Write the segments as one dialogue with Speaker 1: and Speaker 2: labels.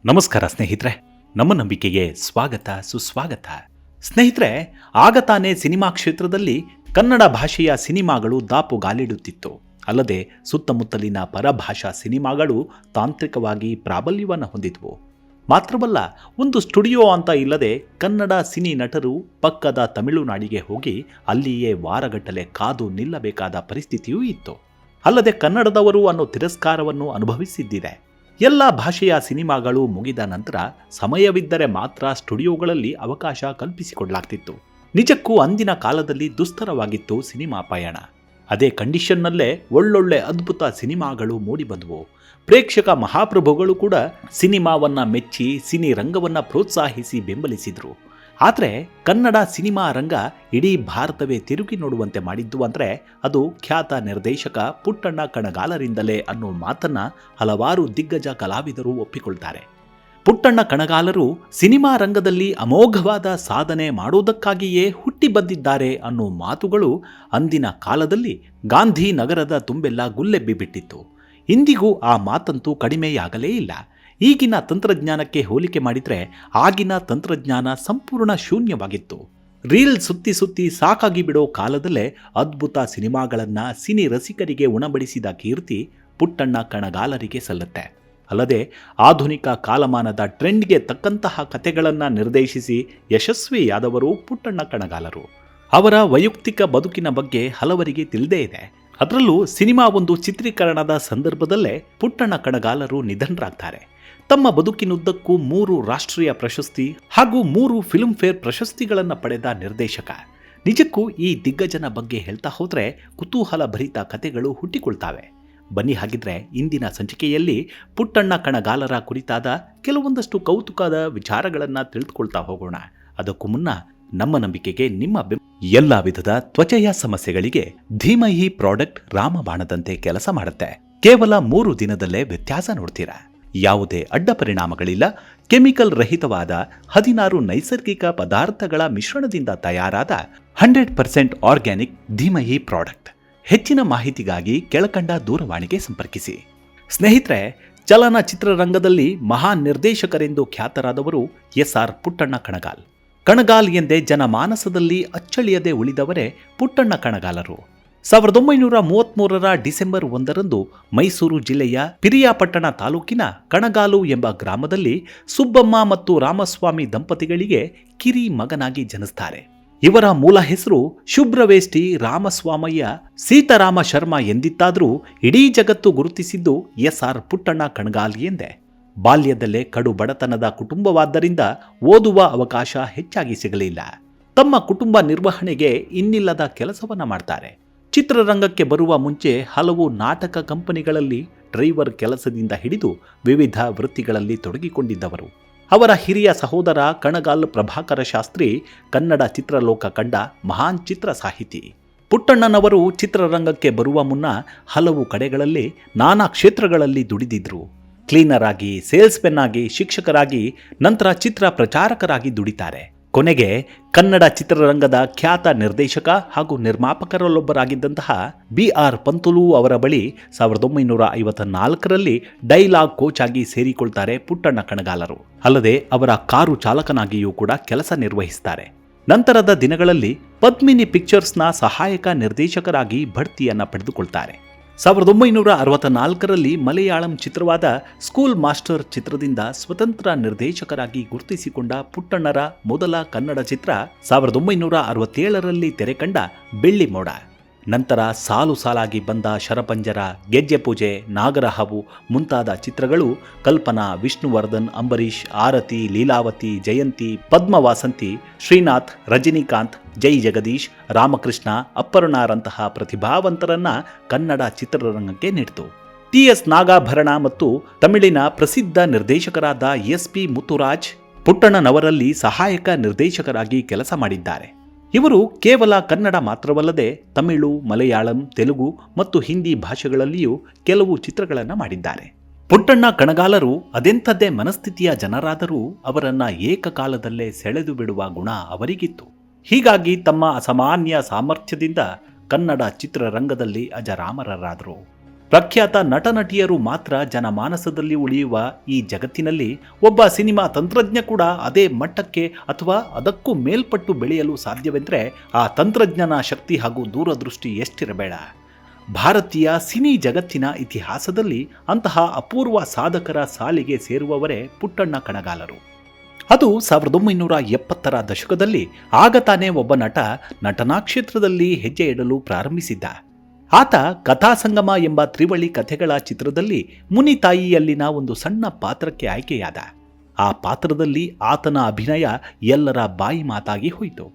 Speaker 1: ನಮಸ್ಕಾರ ಸ್ನೇಹಿತರೆ, ನಮ್ಮ ನಂಬಿಕೆಗೆ ಸ್ವಾಗತ ಸುಸ್ವಾಗತ. ಸ್ನೇಹಿತರೆ, ಆಗ ತಾನೇ ಸಿನಿಮಾ ಕ್ಷೇತ್ರದಲ್ಲಿ ಕನ್ನಡ ಭಾಷೆಯ ಸಿನಿಮಾಗಳು ದಾಪುಗಾಲಿಡುತ್ತಿತ್ತು. ಅಲ್ಲದೆ ಸುತ್ತಮುತ್ತಲಿನ ಪರಭಾಷಾ ಸಿನಿಮಾಗಳು ತಾಂತ್ರಿಕವಾಗಿ ಪ್ರಾಬಲ್ಯವನ್ನು ಹೊಂದಿದ್ವು. ಮಾತ್ರವಲ್ಲ, ಒಂದು ಸ್ಟುಡಿಯೋ ಅಂತ ಇಲ್ಲದೆ ಕನ್ನಡ ಸಿನಿ ನಟರು ಪಕ್ಕದ ತಮಿಳುನಾಡಿಗೆ ಹೋಗಿ ಅಲ್ಲಿಯೇ ವಾರಗಟ್ಟಲೆ ಕಾದು ನಿಲ್ಲಬೇಕಾದ ಪರಿಸ್ಥಿತಿಯೂ ಇತ್ತು. ಅಲ್ಲದೆ ಕನ್ನಡದವರು ಅನ್ನೋ ತಿರಸ್ಕಾರವನ್ನು ಅನುಭವಿಸಿದ್ದಿದೆ. ಎಲ್ಲ ಭಾಷೆಯ ಸಿನಿಮಾಗಳು ಮುಗಿದ ನಂತರ ಸಮಯವಿದ್ದರೆ ಮಾತ್ರ ಸ್ಟುಡಿಯೋಗಳಲ್ಲಿ ಅವಕಾಶ ಕಲ್ಪಿಸಿಕೊಡಲಾಗ್ತಿತ್ತು. ನಿಜಕ್ಕೂ ಅಂದಿನ ಕಾಲದಲ್ಲಿ ದುಸ್ತರವಾಗಿತ್ತು ಸಿನಿಮಾ ಪಯಣ. ಅದೇ ಕಂಡೀಷನ್ನಲ್ಲೇ ಒಳ್ಳೊಳ್ಳೆ ಅದ್ಭುತ ಸಿನಿಮಾಗಳು ಮೂಡಿಬಂದವು. ಪ್ರೇಕ್ಷಕ ಮಹಾಪ್ರಭುಗಳು ಕೂಡ ಸಿನಿಮಾವನ್ನ ಮೆಚ್ಚಿ ಸಿನಿ ರಂಗವನ್ನ ಪ್ರೋತ್ಸಾಹಿಸಿ ಬೆಂಬಲಿಸಿದ್ರು. ಆದರೆ ಕನ್ನಡ ಸಿನಿಮಾ ರಂಗ ಇಡೀ ಭಾರತವೇ ತಿರುಗಿ ನೋಡುವಂತೆ ಮಾಡಿದ್ದು ಅಂದರೆ ಅದು ಖ್ಯಾತ ನಿರ್ದೇಶಕ ಪುಟ್ಟಣ್ಣ ಕಣಗಾಲರಿಂದಲೇ ಅನ್ನೋ ಮಾತನ್ನ ಹಲವಾರು ದಿಗ್ಗಜ ಕಲಾವಿದರು ಒಪ್ಪಿಕೊಳ್ತಾರೆ. ಪುಟ್ಟಣ್ಣ ಕಣಗಾಲರು ಸಿನಿಮಾ ರಂಗದಲ್ಲಿ ಅಮೋಘವಾದ ಸಾಧನೆ ಮಾಡುವುದಕ್ಕಾಗಿಯೇ ಹುಟ್ಟಿ ಬಂದಿದ್ದಾರೆ ಅನ್ನೋ ಮಾತುಗಳು ಅಂದಿನ ಕಾಲದಲ್ಲಿ ಗಾಂಧಿ ನಗರದ ತುಂಬೆಲ್ಲ ಗುಲ್ಲೆಬ್ಬಿ ಬಿಟ್ಟಿತ್ತು. ಇಂದಿಗೂ ಆ ಮಾತಂತೂ ಕಡಿಮೆಯಾಗಲೇ ಇಲ್ಲ. ಈಗಿನ ತಂತ್ರಜ್ಞಾನಕ್ಕೆ ಹೋಲಿಕೆ ಮಾಡಿದರೆ ಆಗಿನ ತಂತ್ರಜ್ಞಾನ ಸಂಪೂರ್ಣ ಶೂನ್ಯವಾಗಿತ್ತು. ರೀಲ್ ಸುತ್ತಿ ಸುತ್ತಿ ಸಾಕಾಗಿ ಬಿಡೋ ಕಾಲದಲ್ಲೇ ಅದ್ಭುತ ಸಿನಿಮಾಗಳನ್ನು ಸಿನಿ ರಸಿಕರಿಗೆ ಉಣಬಡಿಸಿದ ಕೀರ್ತಿ ಪುಟ್ಟಣ್ಣ ಕಣಗಾಲರಿಗೆ ಸಲ್ಲುತ್ತೆ. ಅಲ್ಲದೆ ಆಧುನಿಕ ಕಾಲಮಾನದ ಟ್ರೆಂಡ್ಗೆ ತಕ್ಕಂತಹ ಕಥೆಗಳನ್ನು ನಿರ್ದೇಶಿಸಿ ಯಶಸ್ವಿಯಾದವರು ಪುಟ್ಟಣ್ಣ ಕಣಗಾಲರು. ಅವರ ವೈಯಕ್ತಿಕ ಬದುಕಿನ ಬಗ್ಗೆ ಹಲವರಿಗೆ ತಿಳಿದೇ ಇದೆ. ಅದರಲ್ಲೂ ಸಿನಿಮಾ ಒಂದು ಚಿತ್ರೀಕರಣದ ಸಂದರ್ಭದಲ್ಲೇ ಪುಟ್ಟಣ್ಣ ಕಣಗಾಲರು ನಿಧನರಾಗ್ತಾರೆ. ತಮ್ಮ ಬದುಕಿನುದ್ದಕ್ಕೂ 3 ರಾಷ್ಟ್ರೀಯ ಪ್ರಶಸ್ತಿ ಹಾಗೂ 3 ಫಿಲ್ಮ್ ಫೇರ್ ಪ್ರಶಸ್ತಿಗಳನ್ನು ಪಡೆದ ನಿರ್ದೇಶಕ. ನಿಜಕ್ಕೂ ಈ ದಿಗ್ಗಜನ ಬಗ್ಗೆ ಹೇಳ್ತಾ ಹೋದರೆ ಕುತೂಹಲ ಭರಿತ ಕಥೆಗಳು ಹುಟ್ಟಿಕೊಳ್ತಾವೆ. ಬನ್ನಿ ಹಾಗಿದ್ರೆ ಇಂದಿನ ಸಂಚಿಕೆಯಲ್ಲಿ ಪುಟ್ಟಣ್ಣ ಕಣಗಾಲರ ಕುರಿತಾದ ಕೆಲವೊಂದಷ್ಟು ಕೌತುಕದ ವಿಚಾರಗಳನ್ನು ತಿಳಿದುಕೊಳ್ತಾ ಹೋಗೋಣ. ಅದಕ್ಕೂ ಮುನ್ನ ನಮ್ಮ ನಂಬಿಕೆಗೆ ನಿಮ್ಮ ಎಲ್ಲ ವಿಧದ ತ್ವಚೆಯ ಸಮಸ್ಯೆಗಳಿಗೆ ಧೀಮಹಿ ಪ್ರಾಡಕ್ಟ್ ರಾಮಬಾಣದಂತೆ ಕೆಲಸ ಮಾಡುತ್ತೆ. ಕೇವಲ 3 ದಿನದಲ್ಲೇ ವ್ಯತ್ಯಾಸ ನೋಡ್ತೀರಾ. ಯಾವುದೇ ಅಡ್ಡ ಪರಿಣಾಮಗಳಿಲ್ಲ. ಕೆಮಿಕಲ್ ರಹಿತವಾದ 16 ನೈಸರ್ಗಿಕ ಪದಾರ್ಥಗಳ ಮಿಶ್ರಣದಿಂದ ತಯಾರಾದ 100% ಆರ್ಗ್ಯಾನಿಕ್ ಧೀಮಹಿ ಪ್ರಾಡಕ್ಟ್. ಹೆಚ್ಚಿನ ಮಾಹಿತಿಗಾಗಿ ಕೆಳಕಂಡ ದೂರವಾಣಿಗೆ ಸಂಪರ್ಕಿಸಿ. ಸ್ನೇಹಿತರೆ, ಚಲನಚಿತ್ರರಂಗದಲ್ಲಿ ಮಹಾನ್ ನಿರ್ದೇಶಕರೆಂದು ಖ್ಯಾತರಾದವರು ಎಸ್.ಆರ್. ಪುಟ್ಟಣ್ಣ ಕಣಗಾಲ್. ಕಣಗಾಲ್ ಎಂದೇ ಜನಮಾನಸದಲ್ಲಿ ಅಚ್ಚಳಿಯದೆ ಉಳಿದವರೇ ಪುಟ್ಟಣ್ಣ ಕಣಗಾಲರು. 1933ರ ಡಿಸೆಂಬರ್ 1ರಂದು ಮೈಸೂರು ಜಿಲ್ಲೆಯ ಪಿರಿಯಾಪಟ್ಟಣ ತಾಲೂಕಿನ ಕಣಗಾಲು ಎಂಬ ಗ್ರಾಮದಲ್ಲಿ ಸುಬ್ಬಮ್ಮ ಮತ್ತು ರಾಮಸ್ವಾಮಿ ದಂಪತಿಗಳಿಗೆ ಕಿರಿ ಮಗನಾಗಿ ಜನಿಸ್ತಾರೆ. ಇವರ ಮೂಲ ಹೆಸರು ಶುಭ್ರವೇಷ್ಟಿ ರಾಮಸ್ವಾಮಯ್ಯ ಸೀತಾರಾಮ ಶರ್ಮಾ ಎಂದಿತ್ತಾದರೂ ಇಡೀ ಜಗತ್ತು ಗುರುತಿಸಿದ್ದು ಎಸ್.ಆರ್. ಪುಟ್ಟಣ್ಣ ಕಣಗಾಲ್ ಎಂದೇ. ಬಾಲ್ಯದಲ್ಲೇ ಕಡು ಬಡತನದ ಕುಟುಂಬವಾದ್ದರಿಂದ ಓದುವ ಅವಕಾಶ ಹೆಚ್ಚಾಗಿ ಸಿಗಲಿಲ್ಲ. ತಮ್ಮ ಕುಟುಂಬ ನಿರ್ವಹಣೆಗೆ ಇನ್ನಿಲ್ಲದ ಕೆಲಸವನ್ನ ಮಾಡ್ತಾರೆ. ಚಿತ್ರರಂಗಕ್ಕೆ ಬರುವ ಮುಂಚೆ ಹಲವು ನಾಟಕ ಕಂಪನಿಗಳಲ್ಲಿ ಡ್ರೈವರ್ ಕೆಲಸದಿಂದ ಹಿಡಿದು ವಿವಿಧ ವೃತ್ತಿಗಳಲ್ಲಿ ತೊಡಗಿಕೊಂಡಿದ್ದವರು. ಅವರ ಹಿರಿಯ ಸಹೋದರ ಕಣಗಾಲ್ ಪ್ರಭಾಕರ ಶಾಸ್ತ್ರಿ ಕನ್ನಡ ಚಿತ್ರಲೋಕ ಕಂಡ ಮಹಾನ್ ಚಿತ್ರ ಸಾಹಿತಿ. ಪುಟ್ಟಣ್ಣನವರು ಚಿತ್ರರಂಗಕ್ಕೆ ಬರುವ ಮುನ್ನ ಹಲವು ಕಡೆಗಳಲ್ಲಿ ನಾನಾ ಕ್ಷೇತ್ರಗಳಲ್ಲಿ ದುಡಿದಿದ್ರು. ಕ್ಲೀನರ್ ಆಗಿ, ಸೇಲ್ಸ್ಮೆನ್ ಆಗಿ, ಶಿಕ್ಷಕರಾಗಿ, ನಂತರ ಚಿತ್ರ ಪ್ರಚಾರಕರಾಗಿ ದುಡಿತಾರೆ. ಕೊನೆಗೆ ಕನ್ನಡ ಚಿತ್ರರಂಗದ ಖ್ಯಾತ ನಿರ್ದೇಶಕ ಹಾಗೂ ನಿರ್ಮಾಪಕರಲ್ಲೊಬ್ಬರಾಗಿದ್ದಂತಹ ಬಿ.ಆರ್. ಪಂತುಲು ಅವರ ಬಳಿ 1954ರಲ್ಲಿ ಡೈಲಾಗ್ ಕೋಚ್ ಆಗಿ ಸೇರಿಕೊಳ್ತಾರೆ ಪುಟ್ಟಣ್ಣ ಕಣಗಾಲರು. ಅಲ್ಲದೆ ಅವರ ಕಾರು ಚಾಲಕನಾಗಿಯೂ ಕೂಡ ಕೆಲಸ ನಿರ್ವಹಿಸ್ತಾರೆ. ನಂತರದ ದಿನಗಳಲ್ಲಿ ಪದ್ಮಿನಿ ಪಿಕ್ಚರ್ಸ್ನ ಸಹಾಯಕ ನಿರ್ದೇಶಕರಾಗಿ ಬಡ್ತಿಯನ್ನ ಪಡೆದುಕೊಳ್ತಾರೆ. 1964ರಲ್ಲಿ ಮಲಯಾಳಂ ಚಿತ್ರವಾದ ಸ್ಕೂಲ್ ಮಾಸ್ಟರ್ ಚಿತ್ರದಿಂದ ಸ್ವತಂತ್ರ ನಿರ್ದೇಶಕರಾಗಿ ಗುರುತಿಸಿಕೊಂಡ ಪುಟ್ಟಣ್ಣರ ಮೊದಲ ಕನ್ನಡ ಚಿತ್ರ 1967ರಲ್ಲಿ ತೆರೆಕಂಡ ಬೆಳ್ಳಿ ಮೋಡ. ನಂತರ ಸಾಲು ಸಾಲಾಗಿ ಬಂದ ಶರಪಂಜರ, ಗೆಜ್ಜೆ ಪೂಜೆ, ನಾಗರಹಾವು ಮುಂತಾದ ಚಿತ್ರಗಳು ಕಲ್ಪನಾ, ವಿಷ್ಣುವರ್ಧನ್, ಅಂಬರೀಷ್, ಆರತಿ, ಲೀಲಾವತಿ, ಜಯಂತಿ, ಪದ್ಮವಾಸಂತಿ, ಶ್ರೀನಾಥ್, ರಜನಿಕಾಂತ್, ಜೈ ಜಗದೀಶ್, ರಾಮಕೃಷ್ಣ, ಅಪ್ಪರ್ಣಾರಂತಹ ಪ್ರತಿಭಾವಂತರನ್ನ ಕನ್ನಡ ಚಿತ್ರರಂಗಕ್ಕೆ ನೀಡಿತು. ಟಿ.ಎಸ್. ನಾಗಾಭರಣ ಮತ್ತು ತಮಿಳಿನ ಪ್ರಸಿದ್ಧ ನಿರ್ದೇಶಕರಾದ ಎಸ್.ಪಿ. ಮುತ್ತುರಾಜ್ ಪುಟ್ಟಣ್ಣನವರಲ್ಲಿ ಸಹಾಯಕ ನಿರ್ದೇಶಕರಾಗಿ ಕೆಲಸ ಮಾಡಿದ್ದಾರೆ. ಇವರು ಕೇವಲ ಕನ್ನಡ ಮಾತ್ರವಲ್ಲದೆ ತಮಿಳು, ಮಲಯಾಳಂ, ತೆಲುಗು ಮತ್ತು ಹಿಂದಿ ಭಾಷೆಗಳಲ್ಲಿಯೂ ಕೆಲವು ಚಿತ್ರಗಳನ್ನು ಮಾಡಿದ್ದಾರೆ. ಪುಟ್ಟಣ್ಣ ಕಣಗಾಲರು ಅದೆಂಥದ್ದೇ ಮನಸ್ಥಿತಿಯ ಜನರಾದರೂ ಅವರನ್ನ ಏಕಕಾಲದಲ್ಲೇ ಸೆಳೆದು ಬಿಡುವ ಗುಣ ಅವರಿಗಿತ್ತು. ಹೀಗಾಗಿ ತಮ್ಮ ಅಸಾಮಾನ್ಯ ಸಾಮರ್ಥ್ಯದಿಂದ ಕನ್ನಡ ಚಿತ್ರರಂಗದಲ್ಲಿ ಅಜರಾಮರರಾದರು. ಪ್ರಖ್ಯಾತ ನಟನಟಿಯರು ಮಾತ್ರ ಜನಮಾನಸದಲ್ಲಿ ಉಳಿಯುವ ಈ ಜಗತ್ತಿನಲ್ಲಿ ಒಬ್ಬ ಸಿನಿಮಾ ತಂತ್ರಜ್ಞ ಕೂಡ ಅದೇ ಮಟ್ಟಕ್ಕೆ ಅಥವಾ ಅದಕ್ಕೂ ಮೇಲ್ಪಟ್ಟು ಬೆಳೆಯಲು ಸಾಧ್ಯವೆಂದರೆ ಆ ತಂತ್ರಜ್ಞನ ಶಕ್ತಿ ಹಾಗೂ ದೂರದೃಷ್ಟಿ ಎಷ್ಟಿರಬೇಡ. ಭಾರತೀಯ ಸಿನಿ ಜಗತ್ತಿನ ಇತಿಹಾಸದಲ್ಲಿ ಅಂತಹ ಅಪೂರ್ವ ಸಾಧಕರ ಸಾಲಿಗೆ ಸೇರುವವರೇ ಪುಟ್ಟಣ್ಣ ಕಣಗಾಲರು. ಅದು 1970ರ ದಶಕದಲ್ಲಿ. ಆಗ ತಾನೇ ಒಬ್ಬ ನಟನಾ ಕ್ಷೇತ್ರದಲ್ಲಿ ಹೆಜ್ಜೆ ಇಡಲು ಪ್ರಾರಂಭಿಸಿದ್ದ. ಆತ ಕಥಾಸಂಗಮ ಎಂಬ ತ್ರಿವಳಿ ಕಥೆಗಳ ಚಿತ್ರದಲ್ಲಿ ಮುನಿತಾಯಿಯಲ್ಲಿನ ಒಂದು ಸಣ್ಣ ಪಾತ್ರಕ್ಕೆ ಆಯ್ಕೆಯಾದ. ಆ ಪಾತ್ರದಲ್ಲಿ ಆತನ ಅಭಿನಯ ಎಲ್ಲರ ಬಾಯಿ ಮಾತಾಗಿ ಹೋಯಿತು.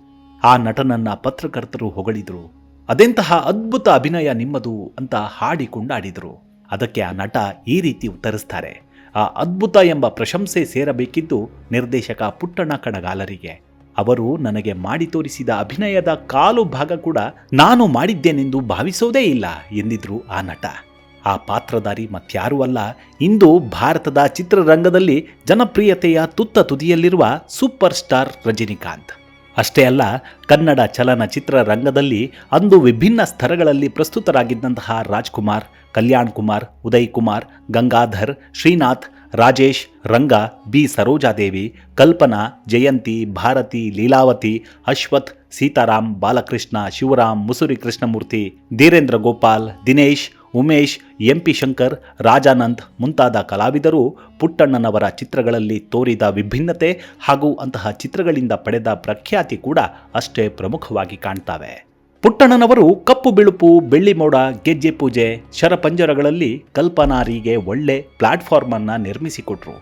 Speaker 1: ಆ ನಟನನ್ನ ಪತ್ರಕರ್ತರು ಹೊಗಳಿದ್ರು. ಅದೆಂತಹ ಅದ್ಭುತ ಅಭಿನಯ ನಿಮ್ಮದು ಅಂತ ಹಾಡಿಕೊಂಡಾಡಿದ್ರು. ಅದಕ್ಕೆ ಆ ನಟ ಈ ರೀತಿ ಉತ್ತರಿಸ್ತಾರೆ: ಆ ಅದ್ಭುತ ಎಂಬ ಪ್ರಶಂಸೆ ಸೇರಬೇಕಿದ್ದು ನಿರ್ದೇಶಕ ಪುಟ್ಟಣ್ಣ ಕಣಗಾಲರಿಗೆ. ಅವರು ನನಗೆ ಮಾಡಿ ತೋರಿಸಿದ ಅಭಿನಯದ ಕಾಲು ಭಾಗ ಕೂಡ ನಾನು ಮಾಡಿದ್ದೇನೆಂದು ಭಾವಿಸೋದೇ ಇಲ್ಲ ಎಂದಿದ್ರು ಆ ನಟ. ಆ ಪಾತ್ರಧಾರಿ ಮತ್ಯಾರೂ ಅಲ್ಲ, ಇಂದು ಭಾರತದ ಚಿತ್ರರಂಗದಲ್ಲಿ ಜನಪ್ರಿಯತೆಯ ತುತ್ತ ತುದಿಯಲ್ಲಿರುವ ಸೂಪರ್ ಸ್ಟಾರ್ ರಜನಿಕಾಂತ್. ಅಷ್ಟೇ ಅಲ್ಲ, ಕನ್ನಡ ಚಲನಚಿತ್ರ ರಂಗದಲ್ಲಿ ಅಂದು ವಿಭಿನ್ನ ಸ್ತರಗಳಲ್ಲಿ ಪ್ರಸ್ತುತರಾಗಿದ್ದಂತಹ ರಾಜ್ಕುಮಾರ್, ಕಲ್ಯಾಣ್ ಕುಮಾರ್, ಉದಯ್ ಕುಮಾರ್, ಗಂಗಾಧರ್, ಶ್ರೀನಾಥ್, ರಾಜೇಶ್, ರಂಗ, ಬಿ ಸರೋಜಾದೇವಿ, ಕಲ್ಪನಾ, ಜಯಂತಿ, ಭಾರತಿ, ಲೀಲಾವತಿ, ಅಶ್ವಥ್, ಸೀತಾರಾಮ್, ಬಾಲಕೃಷ್ಣ, ಶಿವರಾಮ್, ಮುಸುರಿ ಕೃಷ್ಣಮೂರ್ತಿ, ಧೀರೇಂದ್ರ ಗೋಪಾಲ್, ದಿನೇಶ್, ಉಮೇಶ್, ಎಂಪಿ ಶಂಕರ್, ರಾಜಾನಂದ್ ಮುಂತಾದ ಕಲಾವಿದರು ಪುಟ್ಟಣ್ಣನವರ ಚಿತ್ರಗಳಲ್ಲಿ ತೋರಿದ ವಿಭಿನ್ನತೆ ಹಾಗೂ ಅಂತಹ ಚಿತ್ರಗಳಿಂದ ಪಡೆದ ಪ್ರಖ್ಯಾತಿ ಕೂಡ ಅಷ್ಟೇ ಪ್ರಮುಖವಾಗಿ ಕಾಣ್ತವೆ. ಪುಟ್ಟಣ್ಣನವರು ಕಪ್ಪು ಬಿಳುಪು, ಬೆಳ್ಳಿ ಮೋಡ, ಗೆಜ್ಜೆ ಪೂಜೆ, ಶರಪಂಜರಗಳಲ್ಲಿ ಕಲ್ಪನಾರಿಗೆ ಒಳ್ಳೆ ಪ್ಲಾಟ್ಫಾರ್ಮ್ ಅನ್ನ ನಿರ್ಮಿಸಿಕೊಟ್ರು.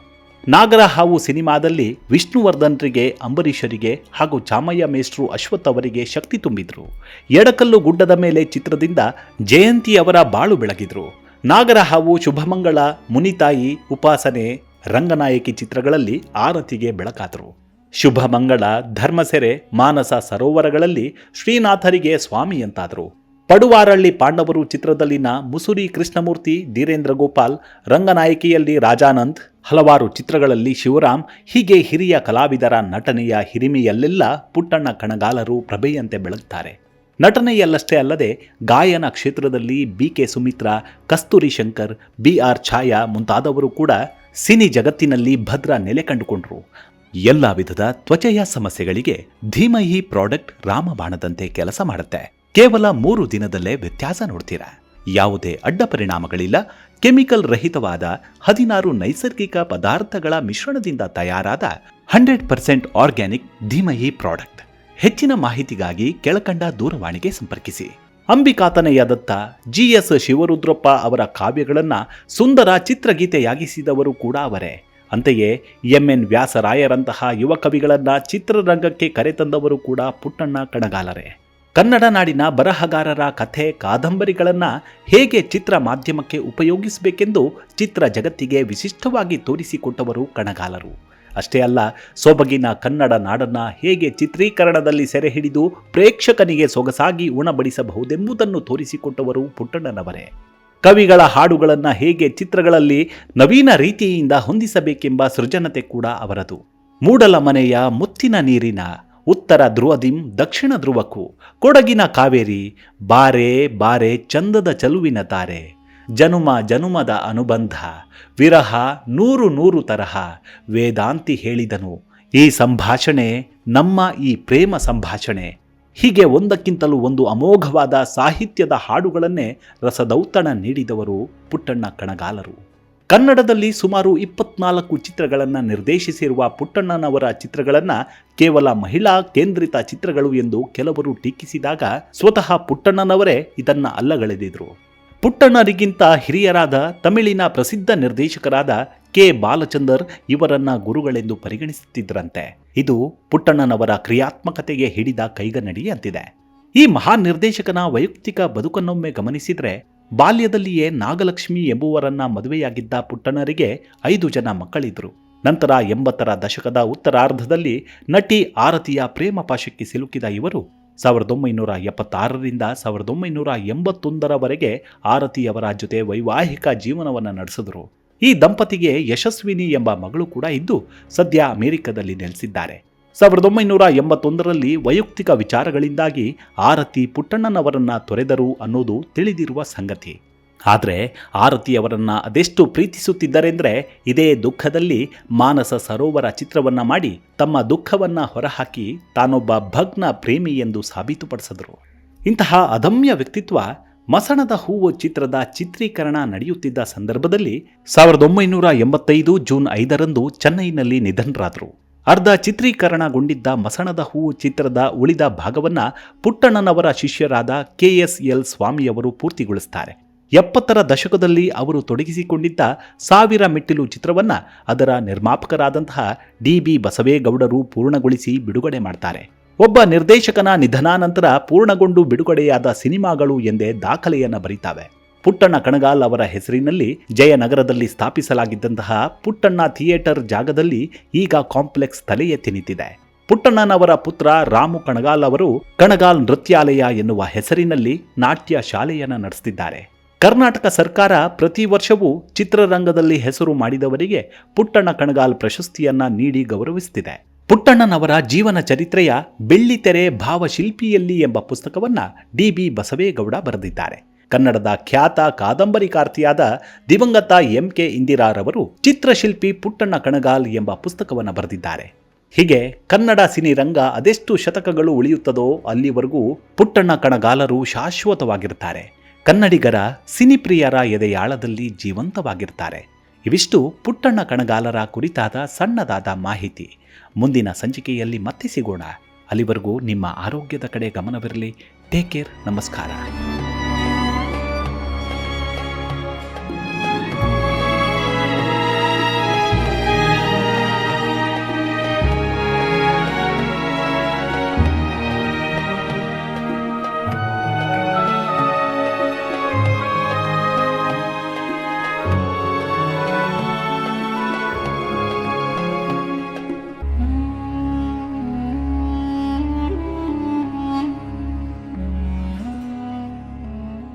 Speaker 1: ನಾಗರಹಾವು ಸಿನಿಮಾದಲ್ಲಿ ವಿಷ್ಣುವರ್ಧನ್ರಿಗೆ, ಅಂಬರೀಷರಿಗೆ ಹಾಗೂ ಚಾಮಯ್ಯ ಮೇಷ್ಟ್ರು ಅಶ್ವಥ್ ಅವರಿಗೆ ಶಕ್ತಿ ತುಂಬಿದ್ರು. ಎಡಕಲ್ಲು ಗುಡ್ಡದ ಮೇಲೆ ಚಿತ್ರದಿಂದ ಜಯಂತಿ ಅವರ ಬಾಳು ಬೆಳಗಿದ್ರು. ನಾಗರಹಾವು, ಶುಭಮಂಗಳ, ಮುನಿತಾಯಿ, ಉಪಾಸನೆ, ರಂಗನಾಯಕಿ ಚಿತ್ರಗಳಲ್ಲಿ ಆರತಿಗೆ ಬೆಳಕಾದರು. ಶುಭಮಂಗಳ, ಧರ್ಮಸೆರೆ, ಮಾನಸ ಸರೋವರಗಳಲ್ಲಿ ಶ್ರೀನಾಥರಿಗೆ ಸ್ವಾಮಿಯಂತಾದರು. ಪಡುವಾರಳ್ಳಿ ಪಾಂಡವರು ಚಿತ್ರದಲ್ಲಿನ ಮುಸುರಿ ಕೃಷ್ಣಮೂರ್ತಿ, ಧೀರೇಂದ್ರ ಗೋಪಾಲ್, ರಂಗನಾಯಕಿಯಲ್ಲಿ ರಾಜಾನಂದ್, ಹಲವಾರು ಚಿತ್ರಗಳಲ್ಲಿ ಶಿವರಾಮ್, ಹೀಗೆ ಹಿರಿಯ ಕಲಾವಿದರ ನಟನೆಯ ಹಿರಿಮೆಯಲ್ಲೆಲ್ಲ ಪುಟ್ಟಣ್ಣ ಕಣಗಾಲರು ಪ್ರಭೆಯಂತೆ ಬೆಳಗ್ತಾರೆ. ನಟನೆಯಲ್ಲಷ್ಟೇ ಅಲ್ಲದೆ ಗಾಯನ ಕ್ಷೇತ್ರದಲ್ಲಿ BK ಸುಮಿತ್ರಾ, ಕಸ್ತೂರಿ ಶಂಕರ್, BR ಛಾಯಾ ಮುಂತಾದವರು ಕೂಡ ಸಿನಿ ಜಗತ್ತಿನಲ್ಲಿ ಭದ್ರ ನೆಲೆ ಕಂಡುಕೊಂಡ್ರು. ಎಲ್ಲ ವಿಧದ ತ್ವಚೆಯ ಸಮಸ್ಯೆಗಳಿಗೆ ಧೀಮಹಿ ಪ್ರಾಡಕ್ಟ್ ರಾಮಬಾಣದಂತೆ ಕೆಲಸ ಮಾಡುತ್ತೆ. ಕೇವಲ 3 ದಿನದಲ್ಲೇ ವ್ಯತ್ಯಾಸ ನೋಡ್ತೀರಾ. ಯಾವುದೇ ಅಡ್ಡ ಪರಿಣಾಮಗಳಿಲ್ಲ. ಕೆಮಿಕಲ್ ರಹಿತವಾದ 16 ನೈಸರ್ಗಿಕ ಪದಾರ್ಥಗಳ ಮಿಶ್ರಣದಿಂದ ತಯಾರಾದ 100% ಆರ್ಗ್ಯಾನಿಕ್ ಧೀಮಹಿ ಪ್ರಾಡಕ್ಟ್. ಹೆಚ್ಚಿನ ಮಾಹಿತಿಗಾಗಿ ಕೆಳಕಂಡ ದೂರವಾಣಿಗೆ ಸಂಪರ್ಕಿಸಿ. ಅಂಬಿಕಾತನಯ ದತ್ತ, GS ಶಿವರುದ್ರಪ್ಪ ಅವರ ಕಾವ್ಯಗಳನ್ನು ಸುಂದರ ಚಿತ್ರಗೀತೆಯಾಗಿಸಿದವರು ಕೂಡ ಅವರೇ. ಅಂತೆಯೇ MN ವ್ಯಾಸರಾಯರಂತಹ ಯುವ ಕವಿಗಳನ್ನು ಚಿತ್ರರಂಗಕ್ಕೆ ಕರೆತಂದವರು ಕೂಡ ಪುಟ್ಟಣ್ಣ ಕಣಗಾಲರೇ. ಕನ್ನಡ ನಾಡಿನ ಬರಹಗಾರರ ಕಥೆ, ಕಾದಂಬರಿಗಳನ್ನು ಹೇಗೆ ಚಿತ್ರ ಮಾಧ್ಯಮಕ್ಕೆ ಉಪಯೋಗಿಸಬೇಕೆಂದು ಚಿತ್ರ ಜಗತ್ತಿಗೆ ವಿಶಿಷ್ಟವಾಗಿ ತೋರಿಸಿಕೊಟ್ಟವರು ಕಣಗಾಲರು. ಅಷ್ಟೇ ಅಲ್ಲ, ಸೊಬಗಿನ ಕನ್ನಡ ನಾಡನ್ನು ಹೇಗೆ ಚಿತ್ರೀಕರಣದಲ್ಲಿ ಸೆರೆ ಹಿಡಿದು ಪ್ರೇಕ್ಷಕನಿಗೆ ಸೊಗಸಾಗಿ ಉಣಬಡಿಸಬಹುದೆಂಬುದನ್ನು ತೋರಿಸಿಕೊಟ್ಟವರು ಪುಟ್ಟಣ್ಣನವರೇ. ಕವಿಗಳ ಹಾಡುಗಳನ್ನು ಹೇಗೆ ಚಿತ್ರಗಳಲ್ಲಿ ನವೀನ ರೀತಿಯಿಂದ ಹೊಂದಿಸಬೇಕೆಂಬ ಸೃಜನತೆ ಕೂಡ ಅವರದು. ಮೂಡಲ ಮನೆಯ ಮುತ್ತಿನ ನೀರಿನ ಉತ್ತರ ಧ್ರುವದಿಂ ದಕ್ಷಿಣ ಧ್ರುವಕ್ಕೂ, ಕೊಡಗಿನ ಕಾವೇರಿ ಬಾರೆ ಬಾರೆ ಚಂದದ ಚಲುವಿನ ತಾರೆ, ಜನುಮ ಜನುಮದ ಅನುಬಂಧ ವಿರಹ ನೂರು ನೂರು ತರಹ, ವೇದಾಂತಿ ಹೇಳಿದನು ಈ ಸಂಭಾಷಣೆ ನಮ್ಮ ಈ ಪ್ರೇಮ ಸಂಭಾಷಣೆ. ಹೀಗೆ ಒಂದಕ್ಕಿಂತಲೂ ಒಂದು ಅಮೋಘವಾದ ಸಾಹಿತ್ಯದ ಹಾಡುಗಳನ್ನೇ ರಸದೌತಣ ನೀಡಿದವರು ಪುಟ್ಟಣ್ಣ ಕಣಗಾಲರು. ಕನ್ನಡದಲ್ಲಿ ಸುಮಾರು 24 ಚಿತ್ರಗಳನ್ನು ನಿರ್ದೇಶಿಸಿರುವ ಪುಟ್ಟಣ್ಣನವರ ಚಿತ್ರಗಳನ್ನು ಕೇವಲ ಮಹಿಳಾ ಕೇಂದ್ರಿತ ಚಿತ್ರಗಳು ಎಂದು ಕೆಲವರು ಟೀಕಿಸಿದಾಗ ಸ್ವತಃ ಪುಟ್ಟಣ್ಣನವರೇ ಇದನ್ನು ಅಲ್ಲಗಳೆದಿದ್ರು. ಪುಟ್ಟಣ್ಣರಿಗಿಂತ ಹಿರಿಯರಾದ ತಮಿಳಿನ ಪ್ರಸಿದ್ಧ ನಿರ್ದೇಶಕರಾದ ಕೆ ಬಾಲಚಂದರ್ ಇವರನ್ನ ಗುರುಗಳೆಂದು ಪರಿಗಣಿಸುತ್ತಿದ್ದರಂತೆ. ಇದು ಪುಟ್ಟಣ್ಣನವರ ಕ್ರಿಯಾತ್ಮಕತೆಗೆ ಹಿಡಿದ ಕೈಗನ್ನಡಿ ಅಂತಿದೆ. ಈ ಮಹಾನ್ ನಿರ್ದೇಶಕನ ವೈಯಕ್ತಿಕ ಬದುಕನ್ನೊಮ್ಮೆ ಗಮನಿಸಿದ್ರೆ, ಬಾಲ್ಯದಲ್ಲಿಯೇ ನಾಗಲಕ್ಷ್ಮಿ ಎಂಬುವರನ್ನ ಮದುವೆಯಾಗಿದ್ದ ಪುಟ್ಟಣ್ಣರಿಗೆ 5 ಜನ ಮಕ್ಕಳಿದ್ರು. ನಂತರ 80ರ ದಶಕದ ಉತ್ತರಾರ್ಧದಲ್ಲಿ ನಟಿ ಆರತಿಯ ಪ್ರೇಮ ಪಾಶಕ್ಕೆ ಸಿಲುಕಿದ ಇವರು 1976ರಿಂದ 1981ರವರೆಗೆ ಆರತಿಯವರ ಜೊತೆ ವೈವಾಹಿಕ ಜೀವನವನ್ನು ನಡೆಸಿದರು. ಈ ದಂಪತಿಗೆ ಯಶಸ್ವಿನಿ ಎಂಬ ಮಗಳು ಕೂಡ ಇದ್ದು ಸದ್ಯ ಅಮೆರಿಕದಲ್ಲಿ ನೆಲೆಸಿದ್ದಾರೆ. 1981ರಲ್ಲಿ ವೈಯಕ್ತಿಕ ವಿಚಾರಗಳಿಂದಾಗಿ ಆರತಿ ಪುಟ್ಟಣ್ಣನವರನ್ನ ತೊರೆದರು ಅನ್ನೋದು ತಿಳಿದಿರುವ ಸಂಗತಿ. ಆದರೆ ಆರತಿಯವರನ್ನ ಅದೆಷ್ಟು ಪ್ರೀತಿಸುತ್ತಿದ್ದರೆಂದರೆ ಇದೇ ದುಃಖದಲ್ಲಿ ಮಾನಸ ಸರೋವರ ಚಿತ್ರವನ್ನ ಮಾಡಿ ತಮ್ಮ ದುಃಖವನ್ನ ಹೊರಹಾಕಿ ತಾನೊಬ್ಬ ಭಗ್ನ ಪ್ರೇಮಿ ಎಂದು ಸಾಬೀತುಪಡಿಸಿದರು. ಇಂತಹ ಅದಮ್ಯ ವ್ಯಕ್ತಿತ್ವ ಮಸಣದ ಹೂವು ಚಿತ್ರದ ಚಿತ್ರೀಕರಣ ನಡೆಯುತ್ತಿದ್ದ ಸಂದರ್ಭದಲ್ಲಿ 1985 ಜೂನ್ 5ರಂದು ಚೆನ್ನೈನಲ್ಲಿ ನಿಧನರಾದರು. ಅರ್ಧ ಚಿತ್ರೀಕರಣಗೊಂಡಿದ್ದ ಮಸಣದ ಹೂವು ಚಿತ್ರದ ಉಳಿದ ಭಾಗವನ್ನ ಪುಟ್ಟಣ್ಣನವರ ಶಿಷ್ಯರಾದ KSL ಸ್ವಾಮಿಯವರು ಪೂರ್ತಿಗೊಳಿಸುತ್ತಾರೆ. 70ರ ದಶಕದಲ್ಲಿ ಅವರು ತೊಡಗಿಸಿಕೊಂಡಿದ್ದ 1000 ಮೆಟ್ಟಿಲು ಚಿತ್ರವನ್ನ ಅದರ ನಿರ್ಮಾಪಕರಾದಂತಹ DB ಬಸವೇಗೌಡರು ಪೂರ್ಣಗೊಳಿಸಿ ಬಿಡುಗಡೆ ಮಾಡ್ತಾರೆ. ಒಬ್ಬ ನಿರ್ದೇಶಕನ ನಿಧನಾನಂತರ ಪೂರ್ಣಗೊಂಡು ಬಿಡುಗಡೆಯಾದ ಸಿನಿಮಾಗಳು ಎಂದೇ ದಾಖಲೆಯನ್ನು ಬರೀತಾವೆ. ಪುಟ್ಟಣ್ಣ ಕಣಗಾಲ್ ಅವರ ಹೆಸರಿನಲ್ಲಿ ಜಯನಗರದಲ್ಲಿ ಸ್ಥಾಪಿಸಲಾಗಿದ್ದಂತಹ ಪುಟ್ಟಣ್ಣ ಥಿಯೇಟರ್ ಜಾಗದಲ್ಲಿ ಈಗ ಕಾಂಪ್ಲೆಕ್ಸ್ ತಲೆ ಎತ್ತಿ ನಿಂತಿದೆ. ಪುಟ್ಟಣ್ಣನವರ ಪುತ್ರ ರಾಮು ಕಣಗಾಲ್ ಅವರು ಕಣಗಾಲ್ ನೃತ್ಯಾಲಯ ಎನ್ನುವ ಹೆಸರಿನಲ್ಲಿ ನಾಟ್ಯ ಶಾಲೆಯನ್ನು ನಡೆಸುತ್ತಿದ್ದಾರೆ. ಕರ್ನಾಟಕ ಸರ್ಕಾರ ಪ್ರತಿ ವರ್ಷವೂ ಚಿತ್ರರಂಗದಲ್ಲಿ ಹೆಸರು ಮಾಡಿದವರಿಗೆ ಪುಟ್ಟಣ್ಣ ಕಣಗಾಲ್ ಪ್ರಶಸ್ತಿಯನ್ನ ನೀಡಿ ಗೌರವಿಸುತ್ತಿದೆ. ಪುಟ್ಟಣ್ಣನವರ ಜೀವನ ಚರಿತ್ರೆಯ ಬೆಳ್ಳಿತೆರೆ ಭಾವಶಿಲ್ಪಿಯಲ್ಲಿ ಎಂಬ ಪುಸ್ತಕವನ್ನ DB ಬಸವೇಗೌಡ ಬರೆದಿದ್ದಾರೆ. ಕನ್ನಡದ ಖ್ಯಾತ ಕಾದಂಬರಿಕಾರ್ತಿಯಾದ ದಿವಂಗತ MK ಇಂದಿರಾರವರು ಚಿತ್ರಶಿಲ್ಪಿ ಪುಟ್ಟಣ್ಣ ಕಣಗಾಲ್ ಎಂಬ ಪುಸ್ತಕವನ್ನು ಬರೆದಿದ್ದಾರೆ. ಹೀಗೆ ಕನ್ನಡ ಸಿನಿರಂಗ ಅದೆಷ್ಟು ಶತಕಗಳು ಉಳಿಯುತ್ತದೋ ಅಲ್ಲಿವರೆಗೂ ಪುಟ್ಟಣ್ಣ ಕಣಗಾಲರು ಶಾಶ್ವತವಾಗಿರ್ತಾರೆ. ಕನ್ನಡಿಗರ ಸಿನಿಪ್ರಿಯರ ಎದೆಯಾಳದಲ್ಲಿ ಜೀವಂತವಾಗಿರ್ತಾರೆ. ಇವಿಷ್ಟು ಪುಟ್ಟಣ್ಣ ಕಣಗಾಲರ ಕುರಿತಾದ ಸಣ್ಣದಾದ ಮಾಹಿತಿ. ಮುಂದಿನ ಸಂಚಿಕೆಯಲ್ಲಿ ಮತ್ತೆ ಸಿಗೋಣ. ಅಲ್ಲಿವರೆಗೂ ನಿಮ್ಮ ಆರೋಗ್ಯದ ಕಡೆ ಗಮನವಿರಲಿ. Take care. ನಮಸ್ಕಾರ.